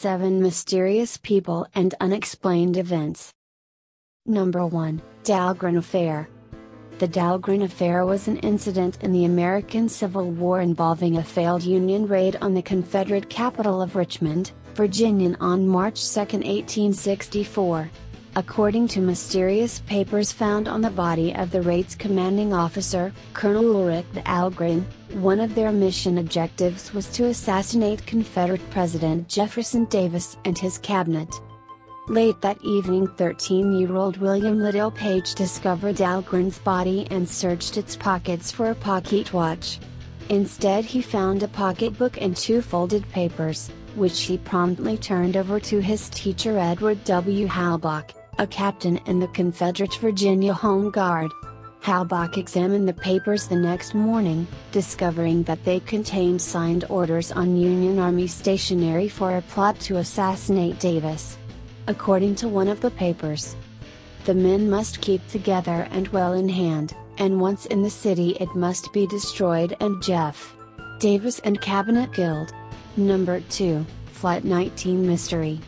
7 Mysterious People and Unexplained Events. Number 1, Dahlgren Affair. The Dahlgren Affair was an incident in the American Civil War involving a failed Union raid on the Confederate capital of Richmond, Virginia on March 2, 1864. According to mysterious papers found on the body of the raid's commanding officer, Colonel Ulrich Dahlgren, one of their mission objectives was to assassinate Confederate President Jefferson Davis and his cabinet. Late that evening, 13-year-old William Liddell Page discovered Dahlgren's body and searched its pockets for a pocket watch. Instead, he found a pocketbook and 2 folded papers, which he promptly turned over to his teacher Edward W. Halbach, a captain in the Confederate Virginia Home Guard. Halbach examined the papers the next morning, discovering that they contained signed orders on Union Army stationery for a plot to assassinate Davis. According to one of the papers, the men must keep together and well in hand, and once in the city it must be destroyed and Jeff Davis and cabinet killed. Number 2, Flight 19 Mystery.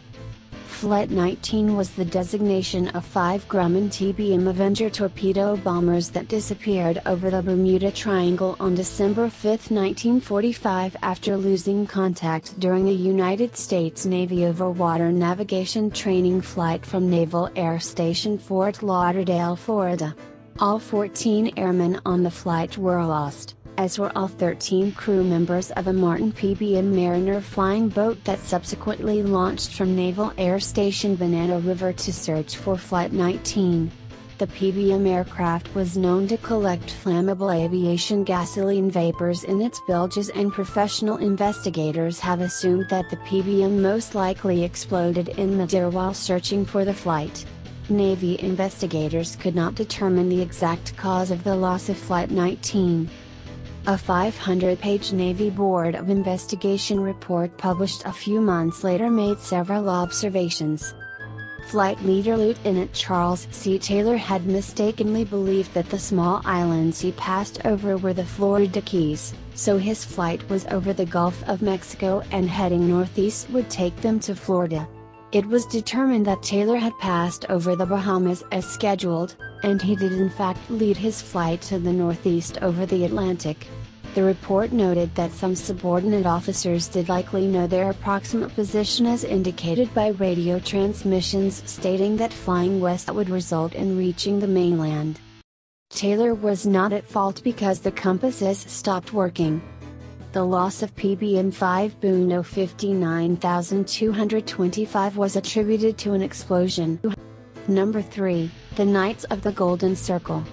Flight 19 was the designation of 5 Grumman TBM Avenger torpedo bombers that disappeared over the Bermuda Triangle on December 5, 1945 after losing contact during a United States Navy overwater navigation training flight from Naval Air Station Fort Lauderdale, Florida. All 14 airmen on the flight were lost, as were all 13 crew members of a Martin PBM Mariner flying boat that subsequently launched from Naval Air Station Banana River to search for Flight 19. The PBM aircraft was known to collect flammable aviation gasoline vapors in its bilges, and professional investigators have assumed that the PBM most likely exploded in midair while searching for the flight. Navy investigators could not determine the exact cause of the loss of Flight 19. A 500-page Navy Board of Investigation report published a few months later made several observations. Flight leader Lieutenant Charles C. Taylor had mistakenly believed that the small islands he passed over were the Florida Keys, so his flight was over the Gulf of Mexico and heading northeast would take them to Florida. It was determined that Taylor had passed over the Bahamas as scheduled, and he did in fact lead his flight to the northeast over the Atlantic. The report noted that some subordinate officers did likely know their approximate position as indicated by radio transmissions stating that flying west would result in reaching the mainland. Taylor was not at fault because the compasses stopped working. The loss of PBM-5 Buno 59,225 was attributed to an explosion. Number 3, the Knights of the Golden Circle.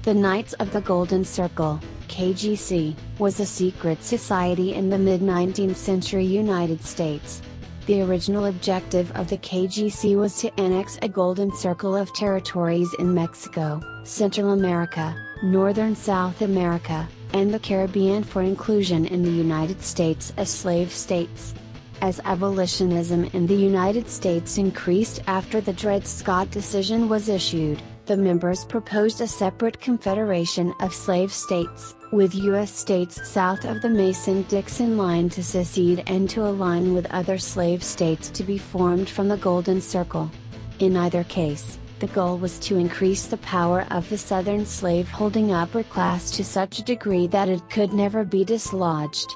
The Knights of the Golden Circle, KGC, was a secret society in the mid-19th century United States. The original objective of the KGC was to annex a golden circle of territories in Mexico, Central America, Northern South America, and the Caribbean for inclusion in the United States as slave states. As abolitionism in the United States increased after the Dred Scott decision was issued, the members proposed a separate confederation of slave states, with U.S. states south of the Mason-Dixon line to secede and to align with other slave states to be formed from the Golden Circle. In either case, the goal was to increase the power of the Southern slave-holding upper class to such a degree that it could never be dislodged.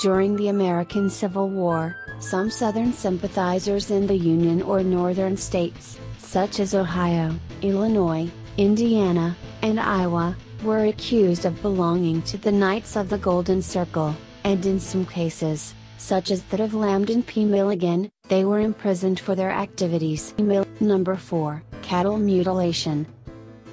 During the American Civil War, some Southern sympathizers in the Union or Northern states, such as Ohio, Illinois, Indiana, and Iowa, were accused of belonging to the Knights of the Golden Circle, and in some cases, such as that of Lambton P. Milligan, they were imprisoned for their activities. Number 4, Cattle Mutilation.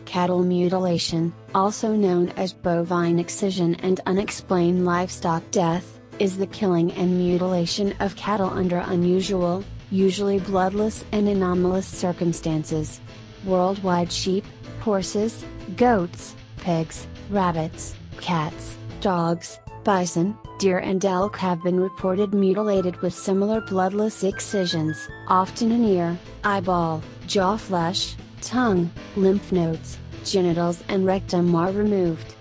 Cattle mutilation, also known as bovine excision and unexplained livestock death, is the killing and mutilation of cattle under unusual, usually bloodless and anomalous circumstances. Worldwide sheep, horses, goats, pigs, rabbits, cats, dogs, bison, deer and elk have been reported mutilated with similar bloodless excisions, often in ear, eyeball, jaw flesh, tongue, lymph nodes, genitals and rectum are removed.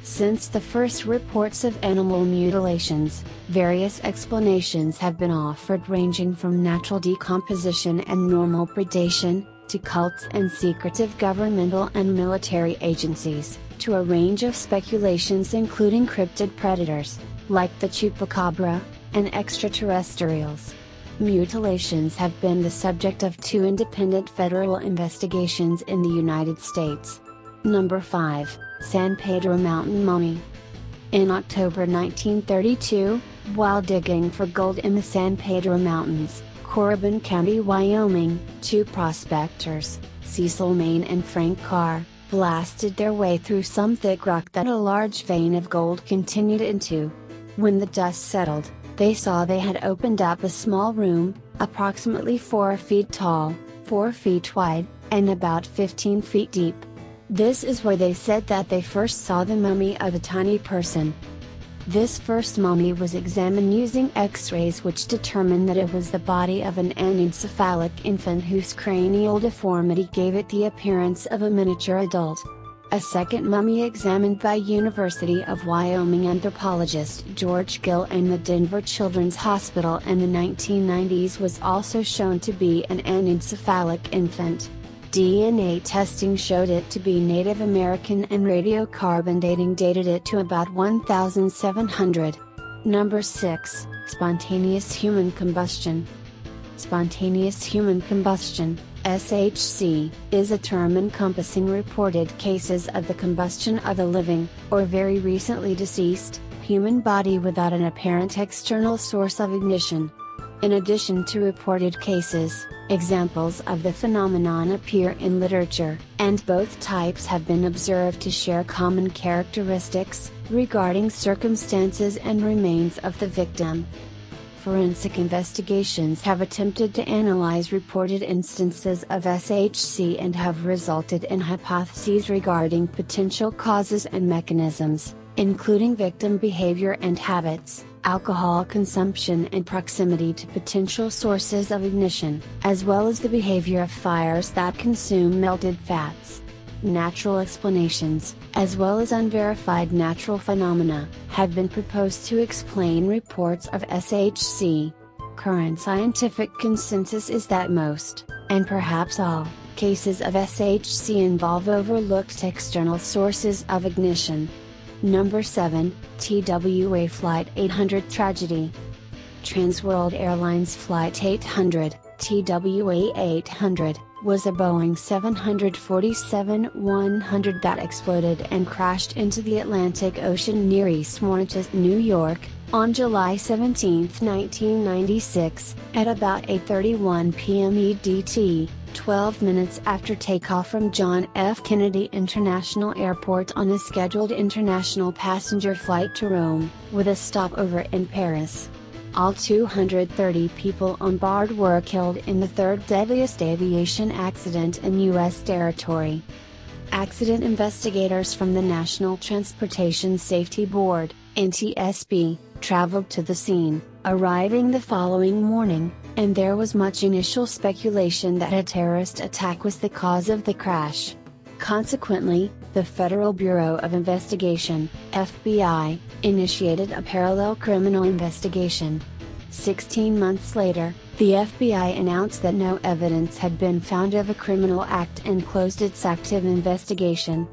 Since the first reports of animal mutilations, various explanations have been offered ranging from natural decomposition and normal predation, to cults and secretive governmental and military agencies, to a range of speculations including cryptid predators, like the chupacabra, and extraterrestrials. Mutilations have been the subject of 2 independent federal investigations in the United States. Number 5, San Pedro Mountain Mummy. In October 1932, while digging for gold in the San Pedro Mountains, Corbin County, Wyoming, 2 prospectors, Cecil Main and Frank Carr, blasted their way through some thick rock that a large vein of gold continued into. When the dust settled, they saw they had opened up a small room, approximately 4 feet tall, 4 feet wide, and about 15 feet deep. This is where they said that they first saw the mummy of a tiny person. This first mummy was examined using X-rays which determined that it was the body of an anencephalic infant whose cranial deformity gave it the appearance of a miniature adult. A second mummy examined by University of Wyoming anthropologist George Gill and the Denver Children's Hospital in the 1990s was also shown to be an anencephalic infant. DNA testing showed it to be Native American and radiocarbon dating dated it to about 1700. Number 6, Spontaneous Human Combustion. Spontaneous human combustion, SHC, is a term encompassing reported cases of the combustion of a living, or very recently deceased, human body without an apparent external source of ignition. In addition to reported cases, examples of the phenomenon appear in literature, and both types have been observed to share common characteristics, regarding circumstances and remains of the victim. Forensic investigations have attempted to analyze reported instances of SHC and have resulted in hypotheses regarding potential causes and mechanisms, including victim behavior and habits, alcohol consumption and proximity to potential sources of ignition, as well as the behavior of fires that consume melted fats. Natural explanations, as well as unverified natural phenomena, have been proposed to explain reports of SHC. Current scientific consensus is that most, and perhaps all, cases of SHC involve overlooked external sources of ignition. Number 7, TWA Flight 800 Tragedy. Transworld Airlines Flight 800, TWA 800, was a Boeing 747-100 that exploded and crashed into the Atlantic Ocean near East Moreton, New York, on July 17, 1996, at about 8:31 p.m. EDT, 12 minutes after takeoff from John F. Kennedy International Airport on a scheduled international passenger flight to Rome, with a stopover in Paris. All 230 people on board were killed in the third deadliest aviation accident in U.S. territory. Accident investigators from the National Transportation Safety Board, NTSB, traveled to the scene, arriving the following morning, and there was much initial speculation that a terrorist attack was the cause of the crash. Consequently, the Federal Bureau of Investigation, FBI, initiated a parallel criminal investigation. 16 months later, the FBI announced that no evidence had been found of a criminal act and closed its active investigation.